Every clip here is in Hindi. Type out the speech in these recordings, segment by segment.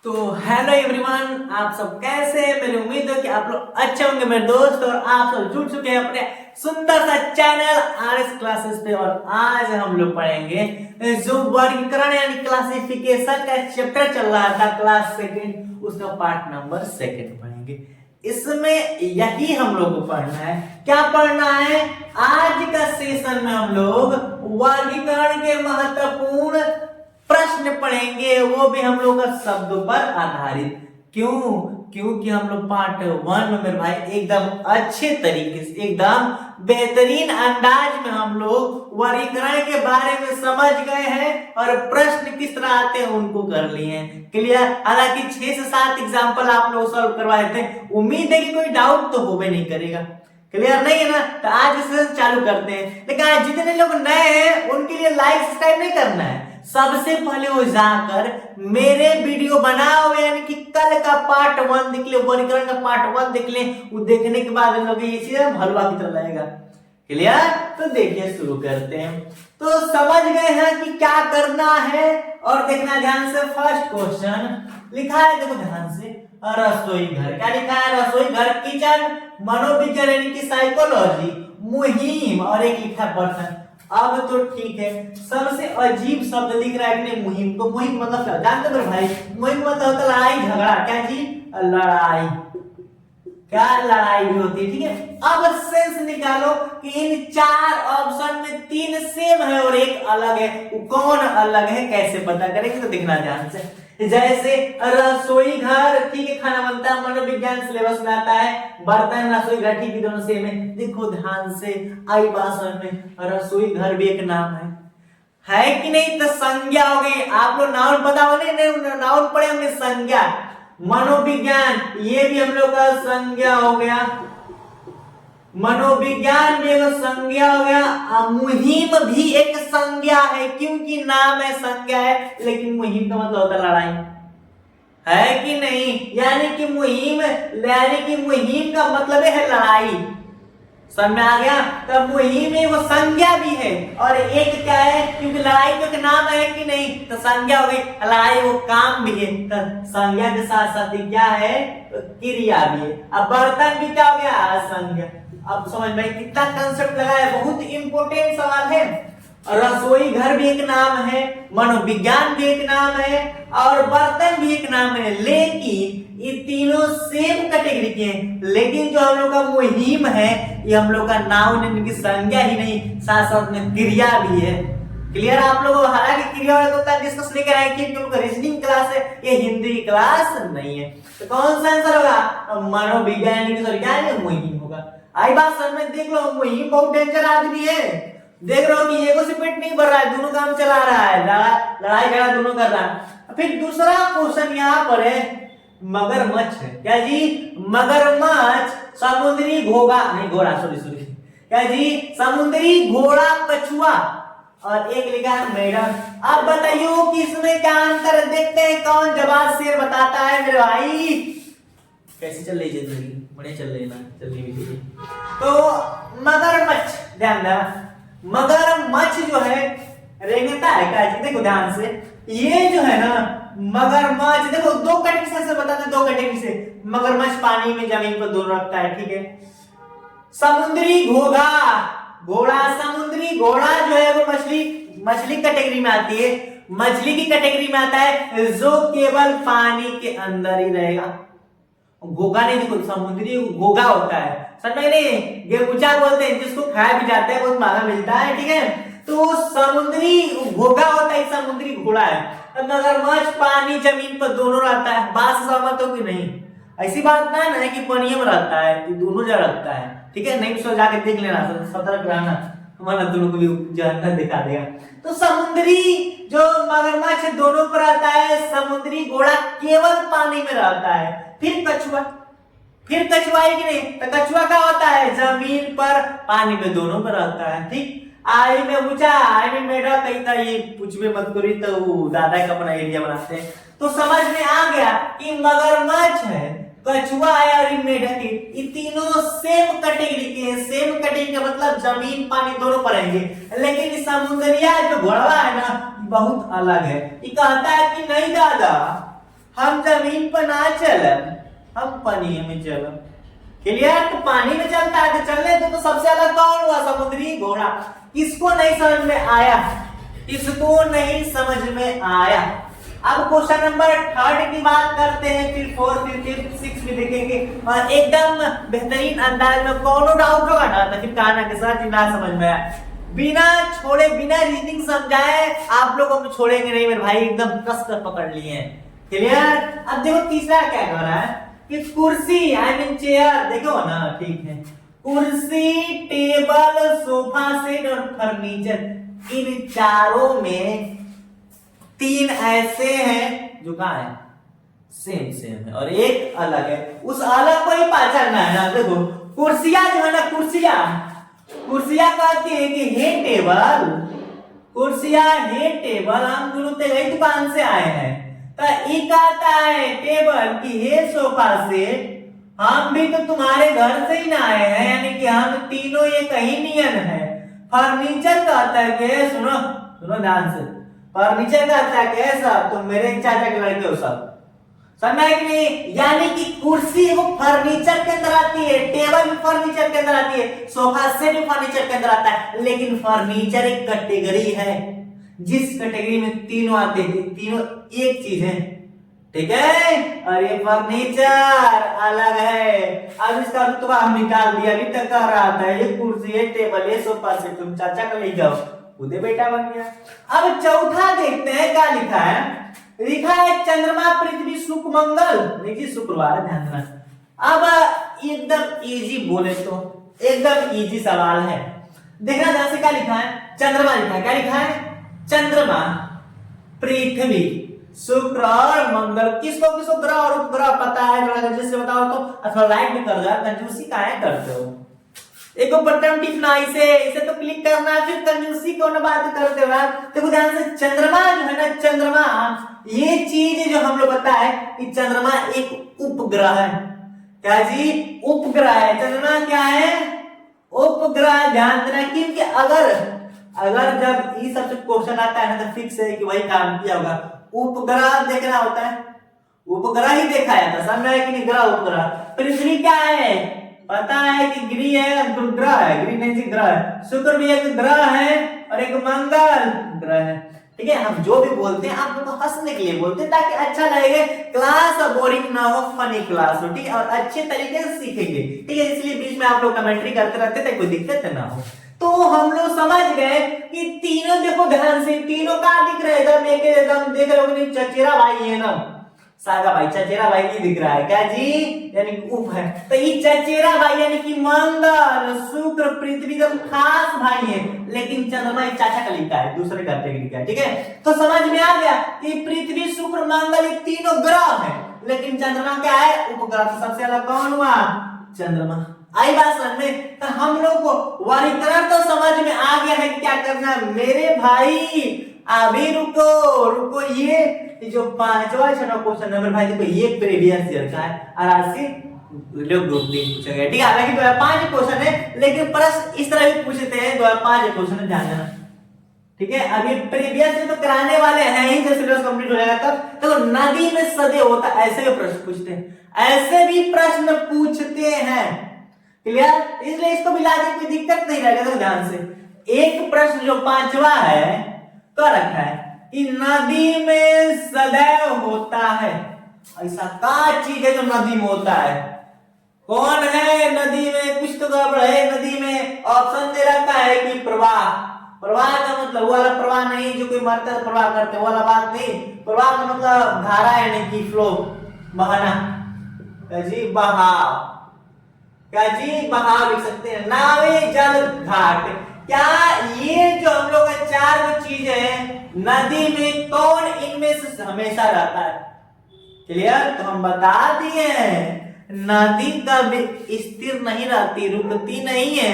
तो हेलो एवरीवन, आप सब कैसे हैं? मेरी उम्मीद है कि आप लोग अच्छे होंगे मेरे दोस्त। और आप सब जुड़ चुके हैं अपने सुंदर सा चैनल आरएस क्लासेस पे। और आज हम लोग पढ़ेंगे जो वर्गीकरण यानी क्लासिफिकेशन का चैप्टर चल रहा था क्लास सेकंड, उसका पार्ट नंबर 2 पढ़ेंगे। इसमें यही हम लोग को पढ़ना है। क्या पढ़ना है? आज का सेशन में हम लोग वर्गीकरण के महत्वपूर्ण प्रश्न पढ़ेंगे, वो भी हम लोग का शब्दों पर आधारित। क्यों? क्योंकि हम लोग पार्ट 1 में मेरे भाई एकदम अच्छे तरीके से, एकदम बेहतरीन अंदाज में हम लोग वर्गीकरण के बारे में समझ गए हैं और प्रश्न किस तरह आते हैं उनको कर लिए हैं क्लियर। हालांकि 6 से 7 एग्जाम्पल आप लोग सॉल्व करवाए थे। उम्मीद है कि कोई डाउट तो होबे नहीं करेगा। क्लियर नहीं है ना? तो आज से चालू करते हैं। लेकिन आज जितने लोग नए हैं उनके लिए लाइक सब्सक्राइब नहीं करना है। सबसे पहले वो जाकर मेरे वीडियो बनाओ, यानी कि कल का पार्ट 1 देख ले, वर्गीकरण का पार्ट 1 देख ले। वो देखने के बाद हम लोग ये चीज हलवा की तरह लगेगा। क्लियर? तो देखिए शुरू करते हैं। तो समझ गए हैं कि क्या करना है और देखना ध्यान से। फर्स्ट क्वेश्चन लिखा है, देखो ध्यान से, रसोई घर। क्या लिखा है? रसोई घर, किचन, मनोविज्ञान यानी कि साइकोलॉजी, मुहिम, और एक लिखा है बर्तन। अब तो ठीक है। सबसे अजीब शब्द लिख रहा है कि नहीं मुहिम को। मुहिम मतलब क्या जानते हो भाई? मुहिम मतलब होता है लड़ाई झगड़ा। क्या जी? लड़ाई। क्या लड़ाई भी होती है? ठीक है। अब सेंस निकालो कि इन 4 ऑप्शन में 3 सेम है और एक अलग है। वो कौन अलग है कैसे पता करेंगे? तो देखना ध्यान से। जैसे रसोई घर, ठीक है, खाना बनता है, मनोविज्ञान सिलेबस में आता है। बर्तन, रसोई घर, ठीक है, दोनों सेम है। देखो ध्यान से, आई बात समझ में, रसोई घर भी एक नाम है कि नहीं? तो संज्ञा हो गई। आप लोग नाउन पता होने, नाउन पढ़े होंगे, संज्ञा। मनोविज्ञान, ये भी हम लोग का संज्ञा हो गया। मनोविज्ञान भी एक संज्ञा हो गया। मुहिम भी एक संज्ञा है, क्योंकि नाम है, संज्ञा है। लेकिन मुहिम का मतलब होता है लड़ाई, है कि नहीं? यानी कि मुहिम, यानी कि मुहिम का मतलब है लड़ाई। समझ में आ गया? तब मुहिम में वो संज्ञा भी है और एक क्या है, क्योंकि लड़ाई तो नाम है कि नहीं, तो संज्ञा हो गई। लड़ाई वो काम भी है, तो संज्ञा के साथ साथ क्या है, तो क्रिया भी है। अब बर्तन भी क्या हो गया? संज्ञा। अब समझ में कितना कंसेप्ट लगा है, बहुत इंपॉर्टेंट सवाल है। रसोई घर भी एक नाम है, मनोविज्ञान भी एक नाम है और बर्तन भी एक नाम है। लेकिन ये तीनों सेम कैटेगरी के हैं। लेकिन जो हम लोग का मुहिम है, ये हम लोग का नाउन यानी कि संज्ञा ही नहीं, साथ साथ में क्रिया भी है। क्लियर आप लोगों? हालांकि क्रिया वाला होता है डिस्कस नहीं कराएंगे क्योंकि उनका रीजनिंग क्लास है, ये हिंदी क्लास नहीं है। तो कौन सा आंसर होगा? मनोविज्ञान की सॉरी मुहिम होगा। आई बात समझ में? देख लो, मुहिम बहुत डेंजर आदमी है। देख रहे हो कि एगो से पेट नहीं भर रहा है, दोनों काम चला रहा है, लड़ाई झगड़ा दोनों कर रहा है। फिर दूसरा क्वेश्चन यहाँ पर है, मगरमच्छ है। क्या जी? मगरमच्छ, समुद्री घोड़ा, नहीं घोड़ा, सॉरी क्या जी? समुद्री घोड़ा, कछुआ, और एक लिखा है मेढक। अब बताइयो कि इसमें क्या अंतर है? देखते हैं कौन जवाब शेर बताता है मेरे भाई। कैसे चल रही जिंदगी? बढ़िया चल रही ना? चलनी भी चाहिए। तो मगरमच्छ, ध्यान देना, मगरमच्छ जो है रेंगता है। क्या? देखो ध्यान से, ये जो है ना मगरमच्छ, देखो 2 कैटेगरी से बताते हैं, 2 कैटेगरी से। मगरमच्छ पानी में, जमीन पर दोनों रखता है, ठीक है। समुद्री घोड़ा, घोड़ा, समुद्री घोड़ा जो है वो मछली कैटेगरी में आती है। मछली की कैटेगरी में आता है जो केवल पानी के अंदर ही रहेगा। घोगा नहीं, देखो समुद्री घोगा होता है, समझ में नहीं? गेगुचा बोलते हैं जिसको खाया भी जाता है, बहुत महंगा मिलता है, ठीक है। तो समुद्री घोगा होता है, समुद्री घोड़ा है। मगरमच्छ पानी जमीन पर दोनों रहता है। बात से सहमत हो कि नहीं? ऐसी बात ना है कि पानी में रहता है, कि दोनों जगह रहता है, ठीक है। नहीं तो जाके देख लेना, सतर्क रहना, हमारा दोनों को भी जहन्नम दिखा देगा। तो समुद्री जो मगरमच्छ दोनों पर रहता है, समुद्री घोड़ा केवल पानी में रहता है। फिर कछुआ है कि नहीं? तो कछुआ क्या होता है? जमीन पर, पानी में, दोनों पर रहता है, ठीक। आई में ऊंचा, आई में मेढक, कहीं था ये पूछबे मत करी, तो वो दादा का अपना एरिया बनाते हैं। तो समझ में आ गया कि मगरमच्छ है, कछुआ है और मेढक है, ये तीनों सेम कैटेगरी के हैं। सेम कैटेगरी का मतलब जमीन पानी दोनों पर रहेंगे। लेकिन समुद्रिया जो घोड़ा है ना, बहुत अलग है। ये कहता है कि नहीं दादा, हम जमीन पर ना चलब, हम पानी में चलब। क्लियर? तो पानी में चलता है तो चलने तो सबसे अलग कौन हुआ? समुद्री घोड़ा। किसको नहीं समझ में आया? किसको नहीं समझ में आया? अब क्वेश्चन नंबर 3 की बात करते हैं, फिर 4 फिर 5 6 भी देखेंगे और एकदम बेहतरीन अंदाज में, कोनो डाउट होगा ना तो फिर कहना के साथ ना समझ में आया, बिना छोड़े बिना रीजनिंग समझाए आप लोगों को छोड़ेंगे नहीं मेरे भाई, एकदम कस कर पकड़ लिए हैं। क्लियर? अब देखो तीसरा क्या कह रहा है कि कुर्सी आई मीन चेयर, देखो ना ठीक है, कुर्सी टेबल सोफा सेट और फर्नीचर, इन चारों में 3 ऐसे हैं जो कहा है सेम सेम है और एक अलग है, उस अलग को ही पहचानना है ना। देखो कुर्सियां जो है ना, कुर्सियां कहती है कि हे टेबल, कुर्सियां हे टेबल, हम दोनों तेरी दुकान से आए हैं, तो ये कहता है टेबल की हे सोफा सेट, हम भी तो तुम्हारे घर से ही ना आए हैं, यानी कि हम तीनों ये कहीं नियन है। फर्नीचर कहता है कि सुनो सुनो ध्यान से, फर्नीचर कहता है कि सब तुम मेरे चाचा के लड़के हो सब, समझा कि नहीं? यानी कि कुर्सी वो फर्नीचर के अंदर आती है, टेबल भी फर्नीचर के अंदर आती है, सोफा सेट भी फर्नीचर के अंदर आता है, लेकिन फर्नीचर एक कैटेगरी है जिस कैटेगरी में तीनों आते हैं, तीनों एक चीज है, ठीक है? और ये फर्नीचर अलग है। अब इसका रुतबा हम निकाल दिया, अभी तक कह रहा था ये कुर्सी है टेबल है सोफा सेट, तुम चाचा का ले जाओ, खुदे बेटा बन गया। अब चौथा देखते हैं क्या लिखा है, लिखा है चंद्रमा पृथ्वी शुक्र मंगल, देखिए शुक्रवार है, ध्यान देना। अब एकदम इजी बोले तो एकदम इजी सवाल है, देखना ध्यान से क्या लिखा है, चंद्रमा लिखा है, क्या लिखा है? चंद्रमा पृथ्वी शुक्र और मंगल, किसको किसको ग्रह और उपग्रह पता है? थोड़ा जैसे बताओ तो, अथवा लाइक भी कर दो, कंजूसी काहे करते हो? एक बटन टिपना, इसे तो क्लिक करना, फिर कंजूसी कौन बात करते हो यार? देखो ध्यान से, चंद्रमा जो है ना, चंद्रमा ये चीज जो हम लोग पता है कि चंद्रमा एक उपग्रह है। क्या जी? उपग्रह है। चंद्रमा क्या है? उपग्रह। ध्यान देना, क्योंकि अगर जब ये सबसे क्वेश्चन आता है ना तो फिक्स है कि वही काम किया होगा, उपग्रह देखना होता है, उपग्रह ही देखा जाता है, समझ कि नहीं? ग्रह उपग्रह। पृथ्वी क्या है? पता है कि ग्रह है, ग्रह है, ग्रह नहीं ग्रह है। शुक्र भी एक ग्रह है और एक मंगल ग्रह है, ठीक है? हम जो भी बोलते हैं आप लोग तो हंसने के लिए बोलते हैं ताकि अच्छा लगेगा, क्लास बोरिंग ना हो, फनी क्लास हो, ठीक है? और अच्छे तरीके से सीखेंगे, ठीक है? इसलिए बीच में आप लोग कमेंट्री करते रहते थे, कोई दिक्कत ना हो। तो हम लोग समझ गए कि तीनों, देखो ध्यान से, तीनों कहां दिख रहे हैं? एकदम एक एकदम देख रहे हो, चचेरा भाई है ना, सागा भाई, चचेरा भाई नहीं दिख रहा है, क्या जी? यानी उप है, तो ये चचेरा भाई यानी कि मंगल शुक्र पृथ्वी एकदम खास भाई है, लेकिन चंद्रमा एक चाचा का लिखा है, दूसरे कैटेगरी का है, ठीक है? तो समझ में आ गया कि पृथ्वी शुक्र मंगल ये तीनों ग्रह है, लेकिन चंद्रमा क्या है? उपग्रह। तो सबसे अलग कौन हुआ? चंद्रमा। आई बात समझ में? तो हम लोग को वर्गीकरण तो समझ में आ गया है, क्या करना है मेरे भाई? अभी रुको, ये जो 5वां छठा क्वेश्चन नंबर भाई देखो, ये प्रीवियस ईयर का है और आज से लोग ग्रुप डी पूछा गया, ठीक है? हालांकि 2005 क्वेश्चन है, लेकिन प्रश्न इस तरह भी पूछते हैं, 2005 क्वेश्चन है, ध्यान देना, ठीक है? अभी प्रीवियस ईयर तो कराने वाले हैं ही, जब सिलेबस कंप्लीट हो जाएगा तब। तो नदी में सदे होता, ऐसे भी प्रश्न पूछते हैं, ऐसे भी प्रश्न पूछते हैं, क्लियर? इसलिए इसको मिला के कोई दिक्कत नहीं रहेगा। तो ध्यान से, एक प्रश्न जो 5वां है तो रखा है कि नदी में सदैव होता है, ऐसा क्या चीज है जो नदी में होता है? कौन है नदी में? कुछ तो गड़बड़ है नदी में। ऑप्शन दे रखा है कि प्रवाह। प्रवाह का मतलब वो वाला प्रवाह नहीं जो कोई मरता है प्रवाह करते, वो वाला बात नहीं। प्रवाह का मतलब धारा यानी कि फ्लो, बहाना, जी बहाव, क्या जी? बहाव लिख सकते हैं। नावे, जल, घाट, क्या ये जो हम लोग का 4 चीज है नदी में, कौन इनमें से हमेशा रहता है? क्लियर? तो हम बता दिए नदी कभी स्थिर नहीं रहती, रुकती नहीं है,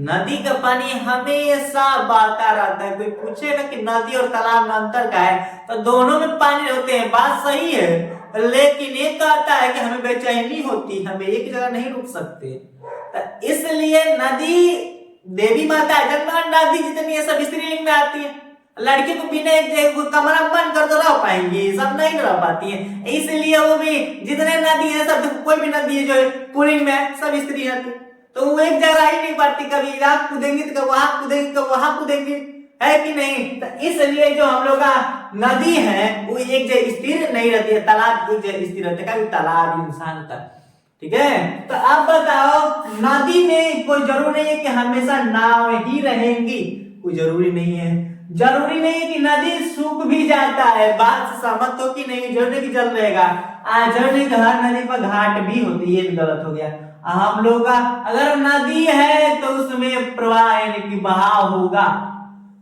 नदी का पानी हमेशा बहता रहता है। कोई पूछेगा कि नदी और तालाब में अंतर क्या है, तो दोनों में पानी होते हैं, बात सही है, लेकिन ये कहता है कि हमें बेचैनी होती, हमें एक जगह नहीं रुक सकते, तो इसलिए नदी देवी माता है, जब नदी जितनी है सब स्त्रीलिंग में आती है, लड़की को बिना एक जगह कमरा बंद कर तो रह पाएंगी, सब नहीं रह पाती है। इसलिए वो भी जितने नदी है सब, कोई भी नदी है जो पूरी में सब स्त्री रहती, तो वो एक जगह ही नहीं पाती, कभी इधर कूदेंगी तो वहां कूदेंगी तो वहां कूदेंगी, है कि नहीं। तो इसलिए जो हम लोग का नदी है वो एक जगह स्थिर नहीं रहती है, तालाब एक जगह स्थिर रहता है, कभी तालाब इंसान का, ठीक है। तो अब बताओ, नदी में कोई जरूरी नहीं है कि हमेशा नाव ही रहेंगी, कोई जरूरी नहीं है। जरूरी नहीं है कि नदी सूख भी जाता है, बात से सहमत हो कि नहीं, झरने की जल रहेगा, झरने की हर नदी पर घाट भी होती है, ये भी गलत हो गया। हम लोग का अगर नदी है तो उसमें प्रवाह यानी कि बहाव होगा,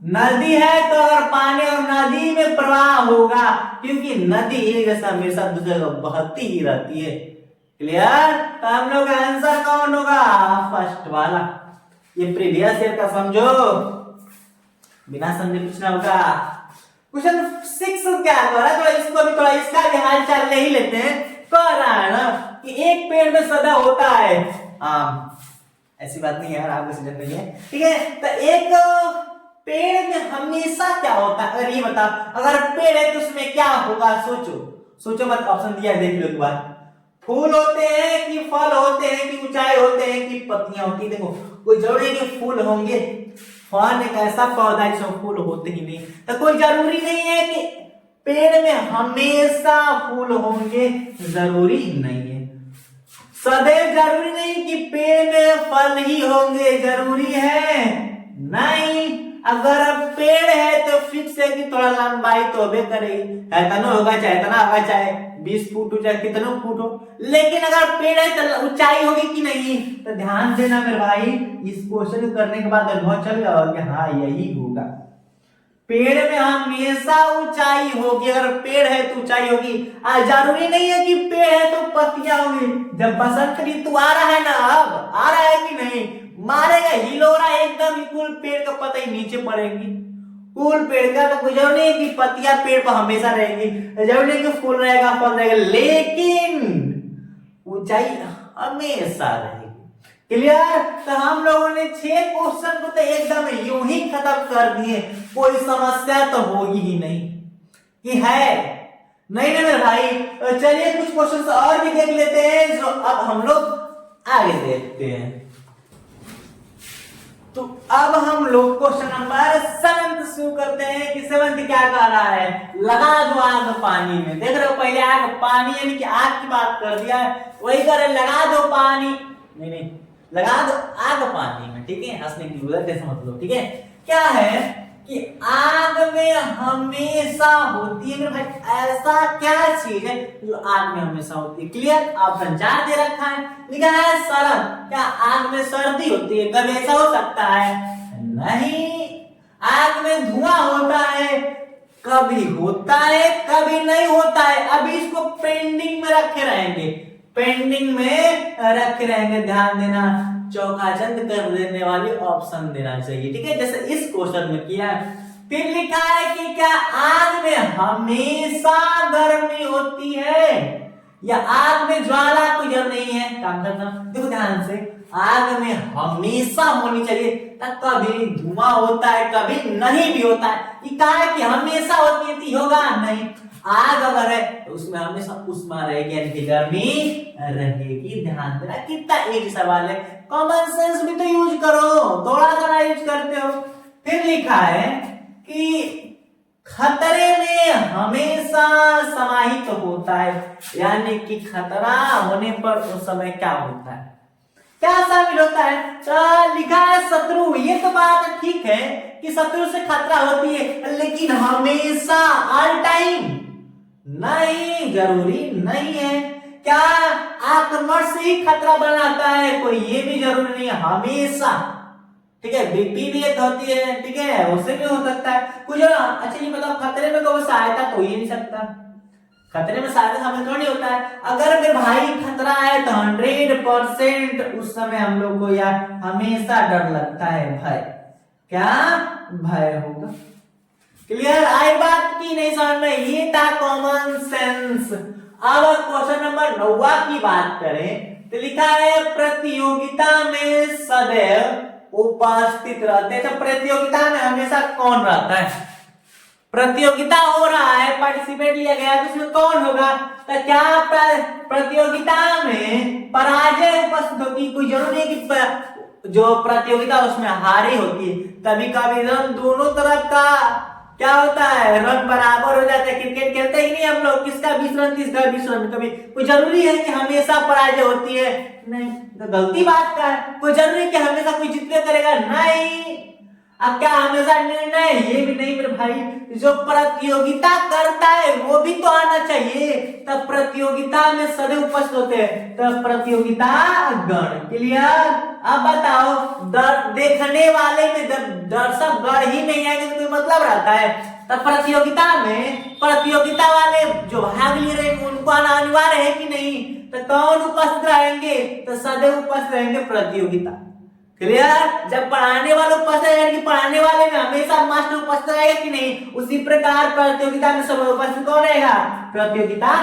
नदी है तो अगर पानी और नदी में प्रवाह होगा, क्योंकि नदी एक जैसा हमेशा दूसरे को बहती ही रहती है। क्लियर। तो हम लोग का आंसर कौन होगा, फर्स्ट वाला। ये प्रीवियस ईयर का समझो, बिना समझे कुछ ना होगा। क्वेश्चन 6 क्या कह रहा है, थोड़ा इसको भी थोड़ा इसका भी हाल चाल ले ही लेते हैं। कह रहा है ना कि एक पेड़ में सदा होता है आम, ऐसी बात नहीं है यार, आपको समझ नहीं है, ठीक है। तो एक पेड़ में हमेशा क्या होता है, अगर ये बता, अगर पेड़ है तो उसमें क्या होगा, सोचो मत, ऑप्शन दिया है देख लो एक बार। फूल होते हैं कि फल होते हैं कि ऊंचाई होते हैं कि पत्तियां होती है, देखो कोई जरूरी कि फूल होंगे, फल एक ऐसा पौधा है जिसमें फूल होते ही नहीं, तो कोई जरूरी नहीं है कि पेड़ में हमेशा फूल होंगे, जरूरी नहीं है। सदैव जरूरी नहीं कि पेड़ में फल ही होंगे, जरूरी है नहीं। अगर अब पेड़ है तो फिक्स है कि थोड़ा लंबाई तो होबे करेगी, इतना होगा चाहे इतना होगा, चाहे 20 फुट हो चाहे कितना फुट हो, लेकिन अगर पेड़ है तो ऊंचाई होगी कि नहीं। तो ध्यान देना मेरे भाई, इस क्वेश्चन करने के बाद अनुभव चल जाओ कि हाँ यही होगा, पेड़ में हमेशा ऊंचाई होगी, अगर पेड़ है तो ऊंचाई होगी। जरूरी नहीं है कि पेड़ है तो पत्तियां होंगी। जब बसंत ऋतु आ रहा है ना, अब आ रहा है कि नहीं, मारेगा हिलोरा एकदम, कुल पेड़ का पत्ता ही नीचे पड़ेंगी, कुल पेड़ का। तो कोई जरूरी नहीं कि पत्तियां पेड़ पर हमेशा रहेंगी, जरूरी नहीं कि फूल रहेगा फल रहेगा, लेकिन ऊंचाई हमेशा रहेगी। क्लियर। तो हम लोगों ने 6 क्वेश्चन को तो एकदम यूं ही खत्म कर दिए, कोई समस्या तो होगी ही नहीं कि है नहीं ना मेरे भाई। तो चलिए कुछ क्वेश्चन और भी देख लेते हैं, जो अब हम लोग आगे देखते हैं। तो अब हम लोग क्वेश्चन नंबर 7 शुरू करते हैं कि 7 क्या कह रहा है, लगा दो आग पानी में। देख रहे हो, पहले आग पानी यानी कि आग की बात कर दिया है, वही कर लगा दो पानी, नहीं लगा दो आग पानी में, ठीक है, हंसने की जरूरत है, समझ लो, ठीक है। क्या है कि आग में हमेशा होती है मेरे भाई, ऐसा क्या चीज है जो आग में हमेशा होती है। क्लियर। ऑप्शन 4 दे रखा है, लिखा है शरद। क्या आग में सर्दी होती है, कभी ऐसा हो सकता है, नहीं। आग में धुआं होता है, कभी होता है कभी नहीं होता है। अभी इसको पेंडिंग में रखे रहेंगे, पेंडिंग में रखे रहेंगे, ध्यान देना, चौकाचंद कर देने वाली ऑप्शन देना चाहिए, ठीक है, जैसे इस क्वेश्चन में किया। फिर लिखा है कि क्या आग में हमेशा गर्मी होती है, या आग में ज्वाला कोई जरूर नहीं है, काम करना देखो ध्यान से, आग में हमेशा होनी चाहिए, कभी धुआं होता है कभी नहीं भी होता है, ये कहा है कि हमेशा होती है, होगा नहीं। आग अगर है तो उसमें हमेशा उष्मा रहेगी यानी कि गर्मी रहेगी। ध्यान देना, कितना एक सवाल है, कॉमन सेंस भी तो यूज करो, थोड़ा सा यूज करते हो। फिर लिखा है कि खतरे में हमेशा समाहित होता है, यानी कि खतरा होने पर उस समय क्या होता है, क्या शामिल होता है। तो लिखा है शत्रु। ये तो बात ठीक है कि शत्रु से खतरा होती है, लेकिन हमेशा ऑल टाइम नहीं, जरूरी नहीं है। क्या आक्रमण से ही खतरा बनाता है, कोई ये भी जरूरी नहीं है हमेशा, ठीक है। बीपी भी एक होती है, ठीक है, उससे भी हो सकता है कुछ। अच्छा ये बताओ, खतरे में कोई सहायता तो हो ही नहीं सकता, खतरे में सहायता हमें थोड़ी होता है। अगर मेरे भाई खतरा है तो 100% उस समय हम लोग को या हमेशा डर लगता है, भय, क्या भय होगा। क्लियर। आई बात की नहीं समझ में, ये था कॉमन सेंस। अब क्वेश्चन नंबर 9 की बात करें तो लिखा है प्रतियोगिता में सदैव उपस्थित रहते हैं। तो प्रतियोगिता में हमेशा कौन रहता है, प्रतियोगिता हो रहा है, पार्टिसिपेट लिया गया तो उसमें कौन होगा? तो क्या प्रतियोगिता में पराजय उपस्थित होगी? कोई जरूरी है कि जो प्रतियोगिता उसमें हारी होती है। कभी कभी रन दोनों तरफ का क्या होता है, रन बराबर हो जाता है। क्रिकेट खेलते ही नहीं हम लोग, किसका 20 रन किसका 20 रन। कभी कोई जरूरी है कि हमेशा पराजय होती है? नहीं, तो गलती बात का है। कोई जरूरी है कि हमेशा कोई जीतने करेगा? नहीं। अब क्या हमेशा निर्णय? ये भी नहीं मेरे भाई। जो प्रतियोगिता करता है वो भी तो आना चाहिए, तब प्रतियोगिता में सदैव उपस्थित होते हैं, तब प्रतियोगिता गण। क्लियर? अब बताओ, देखने वाले में दर्शक गण ही नहीं आएंगे तो कोई मतलब रहता है? तब प्रतियोगिता में प्रतियोगिता वाले जो भाग ले रहे हैं उनको आना अनिवार्य है कि नहीं? तो कौन उपस्थित रहेंगे? तो सदैव उपस्थित रहेंगे प्रतियोगिता। क्लियर? जब पढ़ाने वाले उपस्थित रहेंगे, पढ़ाने वाले में हमेशा मास्टर उपस्थित रहेगा कि नहीं? उसी प्रकार प्रतियोगिता में सब उपस्थित कौन रहेगा? प्रतियोगिता।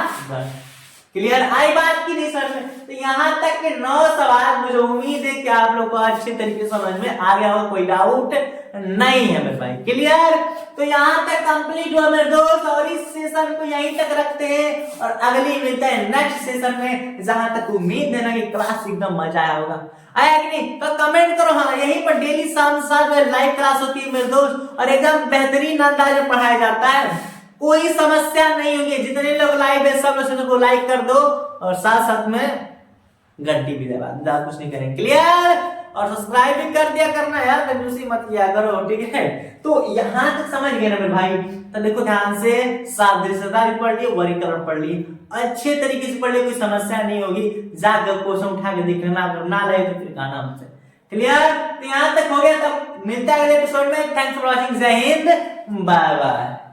क्लियर? आई बात की नहीं सर में? तो यहाँ तक के 9 सवाल, मुझे उम्मीद है कि आप लोग को अच्छे तरीके से समझ में आ गया हो, कोई डाउट नहीं है मेरे भाई। क्लियर? तो यहाँ तक कंप्लीट हुआ मेरे दोस्त, और इस सेशन को यहीं तक रखते हैं और अगली मिलता है नेक्स्ट सेशन में, जहां तक उम्मीद है ना कि क्लास एकदम मजा आया होगा। आया कि नहीं? तो कमेंट करो। हाँ, यहीं पर डेली शाम 7 बजे लाइव क्लास होती है मेरे दोस्त, और एकदम बेहतरीन अंदाज में पढ़ाया जाता है, कोई समस्या नहीं होगी। जितने लोग लाइव है सब लोग को लाइक कर दो, और साथ साथ में घंटी भी दबा, कुछ नहीं करेंगे। क्लियर? और सब्सक्राइब भी कर दिया करना यार, कंजूसी मत किया करो, ठीक है? तो यहाँ तक समझ गए ना मेरे भाई? तो देखो ध्यान से, सादृश्यता भी पढ़ ली, वर्गीकरण पढ़ ली, अच्छे तरीके से पढ़ ली, कोई समस्या नहीं होगी। जाकर क्वेश्चन उठा के देख लेना, अगर ना लगे तो फिर कहना हमसे। क्लियर? तो यहाँ तक हो गया, तब मिलता है अगले एपिसोड में। Thanks for watching. जय हिंद, बाय बाय।